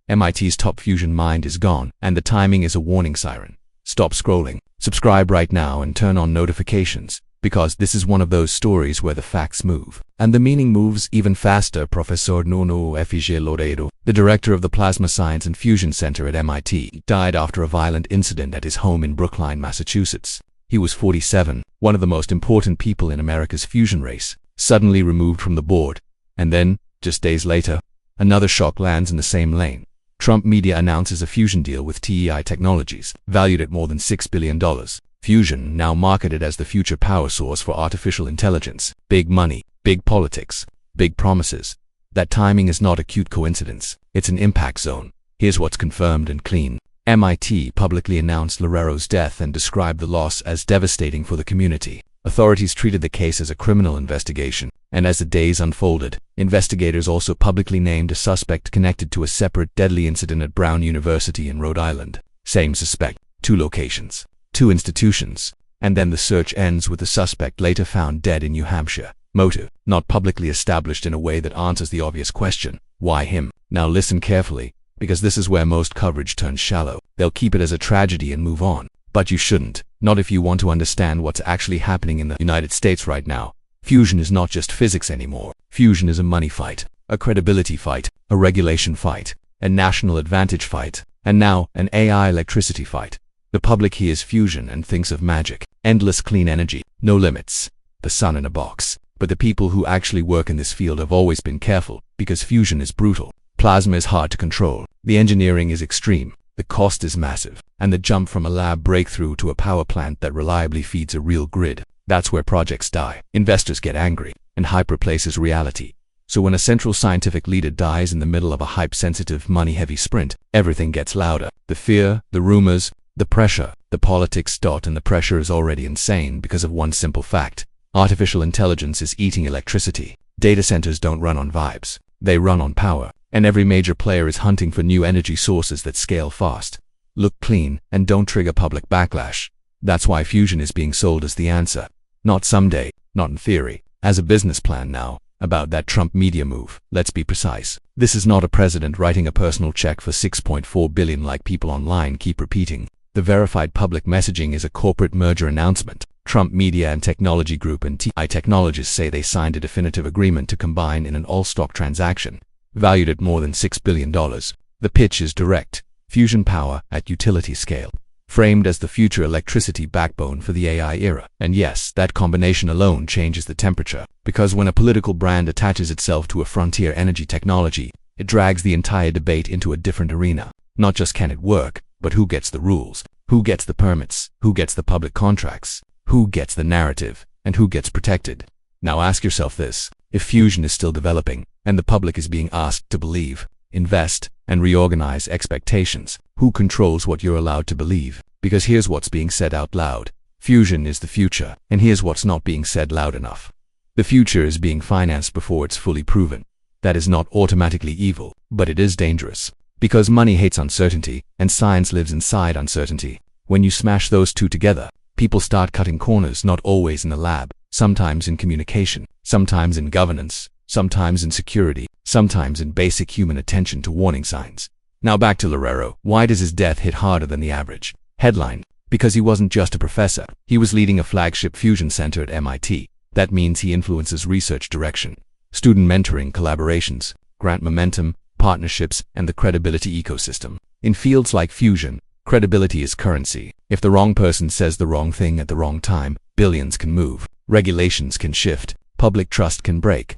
MIT's top fusion mind is gone, and the timing is a warning siren. Stop scrolling, subscribe right now and turn on notifications, because this is one of those stories where the facts move, and the meaning moves even faster. Professor Nuno F.J. Loureiro, the director of the Plasma Science and Fusion Center at MIT, died after a violent incident at his home in Brookline, Massachusetts. He was 47, one of the most important people in America's fusion race, suddenly removed from the board. And then, just days later, another shock lands in the same lane. Trump media announces a fusion deal with TAE Technologies, valued at more than $6 billion. Fusion, now marketed as the future power source for artificial intelligence. Big money, big politics, big promises. That timing is not a cute coincidence. It's an impact zone. Here's what's confirmed and clean. MIT publicly announced Loureiro's death and described the loss as devastating for the community. Authorities treated the case as a criminal investigation, and as the days unfolded, investigators also publicly named a suspect connected to a separate deadly incident at Brown University in Rhode Island. Same suspect, 2 locations, 2 institutions, and then the search ends with the suspect later found dead in New Hampshire. Motive, not publicly established in a way that answers the obvious question, why him? Now listen carefully, because this is where most coverage turns shallow. They'll keep it as a tragedy and move on. But you shouldn't, not if you want to understand what's actually happening in the United States right now. Fusion is not just physics anymore. Fusion is a money fight, a credibility fight, a regulation fight, a national advantage fight, and now an AI electricity fight. The public hears fusion and thinks of magic, endless clean energy, no limits, the sun in a box. But the people who actually work in this field have always been careful, because fusion is brutal. Plasma is hard to control, the engineering is extreme, the cost is massive, and the jump from a lab breakthrough to a power plant that reliably feeds a real grid, that's where projects die. Investors get angry, and hype replaces reality. So when a central scientific leader dies in the middle of a hype-sensitive, money-heavy sprint, everything gets louder. The fear, the rumors, the pressure, the politics. And the pressure is already insane because of one simple fact. Artificial intelligence is eating electricity. Data centers don't run on vibes. They run on power. And every major player is hunting for new energy sources that scale fast, look clean, and don't trigger public backlash. That's why fusion is being sold as the answer. Not someday, not in theory, as a business plan now. About that Trump media move, let's be precise. This is not a president writing a personal check for $6.4 billion like people online keep repeating. The verified public messaging is a corporate merger announcement. Trump Media and Technology Group and TAE Technologies say they signed a definitive agreement to combine in an all-stock transaction, valued at more than $6 billion. The pitch is direct. Fusion power at utility scale, framed as the future electricity backbone for the AI era. And yes, that combination alone changes the temperature, because when a political brand attaches itself to a frontier energy technology, it drags the entire debate into a different arena. Not just can it work, but who gets the rules, who gets the permits, who gets the public contracts, who gets the narrative, and who gets protected. Now ask yourself this: if fusion is still developing, and the public is being asked to believe, invest, and reorganize expectations, who controls what you're allowed to believe? Because here's what's being said out loud. Fusion is the future, and here's what's not being said loud enough. The future is being financed before it's fully proven. That is not automatically evil, but it is dangerous. Because money hates uncertainty, and science lives inside uncertainty. When you smash those two together, people start cutting corners, not always in the lab, sometimes in communication, sometimes in governance, sometimes in security, sometimes in basic human attention to warning signs. Now back to Loureiro. Why does his death hit harder than the average? Headline: because he wasn't just a professor, he was leading a flagship fusion center at MIT. That means he influences research direction, student mentoring, collaborations, grant momentum, partnerships, and the credibility ecosystem. In fields like fusion, credibility is currency. If the wrong person says the wrong thing at the wrong time, billions can move, regulations can shift, public trust can break.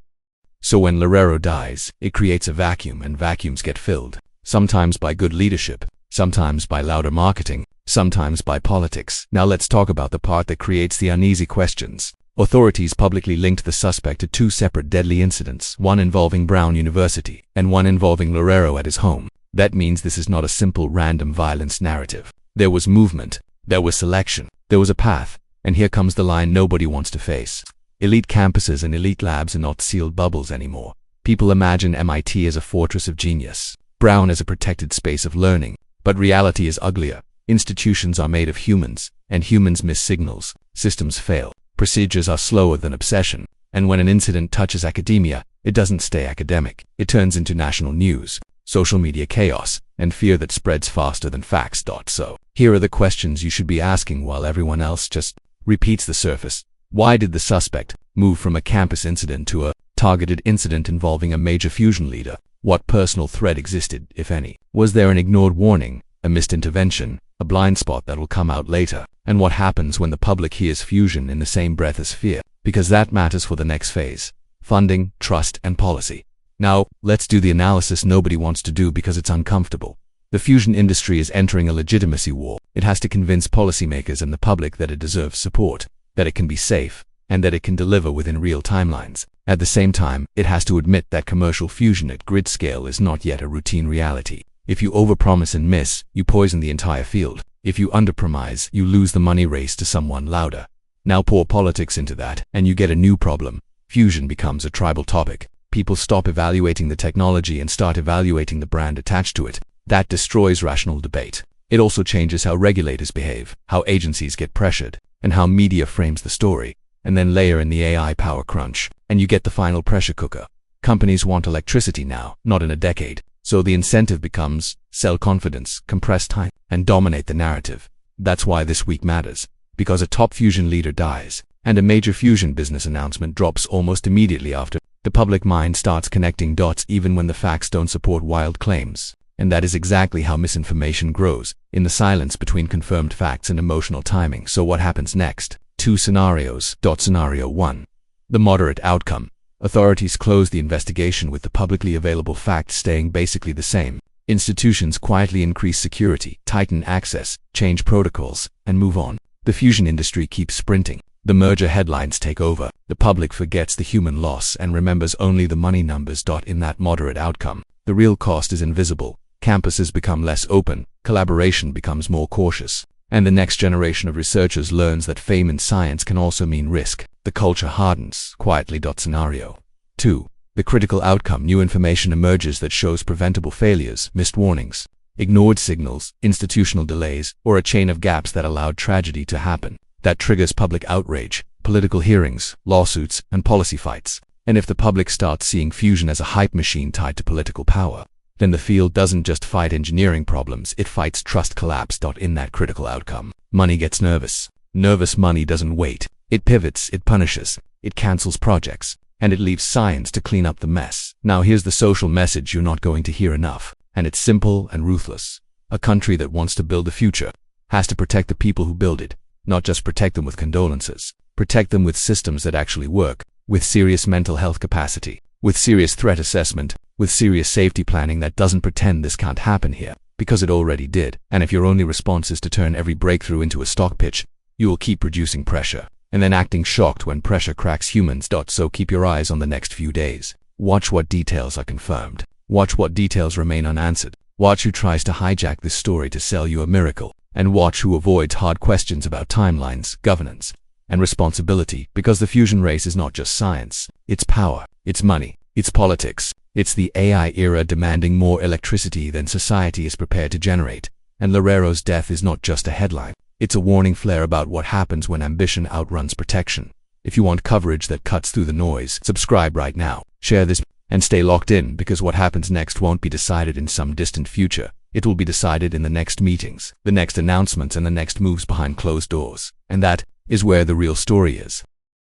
So when Loureiro dies, it creates a vacuum, and vacuums get filled, sometimes by good leadership, sometimes by louder marketing, sometimes by politics. Now let's talk about the part that creates the uneasy questions. Authorities publicly linked the suspect to 2 separate deadly incidents, one involving Brown University and one involving Loureiro at his home. That means this is not a simple random violence narrative. There was movement, there was selection, there was a path, and here comes the line nobody wants to face. Elite campuses and elite labs are not sealed bubbles anymore. People imagine MIT as a fortress of genius, Brown as a protected space of learning, but reality is uglier. Institutions are made of humans, and humans miss signals, systems fail, procedures are slower than obsession, and when an incident touches academia, it doesn't stay academic. It turns into national news. social media chaos, and fear that spreads faster than facts. So, here are the questions you should be asking while everyone else just repeats the surface. Why did the suspect move from a campus incident to a targeted incident involving a major fusion leader? What personal threat existed, if any? Was there an ignored warning, a missed intervention, a blind spot that will come out later? And what happens when the public hears fusion in the same breath as fear? Because that matters for the next phase: funding, trust, and policy. Now, let's do the analysis nobody wants to do because it's uncomfortable. The fusion industry is entering a legitimacy war. It has to convince policymakers and the public that it deserves support, that it can be safe, and that it can deliver within real timelines. At the same time, it has to admit that commercial fusion at grid scale is not yet a routine reality. If you overpromise and miss, you poison the entire field. If you underpromise, you lose the money race to someone louder. Now pour politics into that, and you get a new problem. Fusion becomes a tribal topic. People stop evaluating the technology and start evaluating the brand attached to it. That destroys rational debate. It also changes how regulators behave, how agencies get pressured, and how media frames the story. And then layer in the AI power crunch, and you get the final pressure cooker. Companies want electricity now, not in a decade. So the incentive becomes sell confidence, compress time, and dominate the narrative. That's why this week matters. Because a top fusion leader dies, and a major fusion business announcement drops almost immediately after, the public mind starts connecting dots even when the facts don't support wild claims. And that is exactly how misinformation grows, in the silence between confirmed facts and emotional timing. So what happens next? Two scenarios. Scenario 1. The moderate outcome. Authorities close the investigation with the publicly available facts staying basically the same. Institutions quietly increase security, tighten access, change protocols, and move on. The fusion industry keeps sprinting. The merger headlines take over. The public forgets the human loss and remembers only the money numbers. In that moderate outcome, the real cost is invisible. Campuses become less open, collaboration becomes more cautious, and the next generation of researchers learns that fame in science can also mean risk. The culture hardens quietly. Scenario 2. The critical outcome. New information emerges that shows preventable failures, missed warnings, ignored signals, institutional delays, or a chain of gaps that allowed tragedy to happen. That triggers public outrage, political hearings, lawsuits, and policy fights. And if the public starts seeing fusion as a hype machine tied to political power, then the field doesn't just fight engineering problems, it fights trust collapse. In that critical outcome, money gets nervous. Nervous money doesn't wait. It pivots, it punishes, it cancels projects, and it leaves science to clean up the mess. Now here's the social message you're not going to hear enough, and it's simple and ruthless. A country that wants to build a future has to protect the people who build it, not just protect them with condolences. Protect them with systems that actually work, with serious mental health capacity, with serious threat assessment, with serious safety planning that doesn't pretend this can't happen here, because it already did. And if your only response is to turn every breakthrough into a stock pitch, you will keep producing pressure, and then acting shocked when pressure cracks humans. So keep your eyes on the next few days. Watch what details are confirmed. Watch what details remain unanswered. Watch who tries to hijack this story to sell you a miracle. And watch who avoids hard questions about timelines, governance, and responsibility. Because the fusion race is not just science. It's power, it's money, it's politics. It's the AI era demanding more electricity than society is prepared to generate. And Larero's death is not just a headline. It's a warning flare about what happens when ambition outruns protection. If you want coverage that cuts through the noise, subscribe right now, share this, and stay locked in, because what happens next won't be decided in some distant future. It will be decided in the next meetings, the next announcements, and the next moves behind closed doors. And that is where the real story is.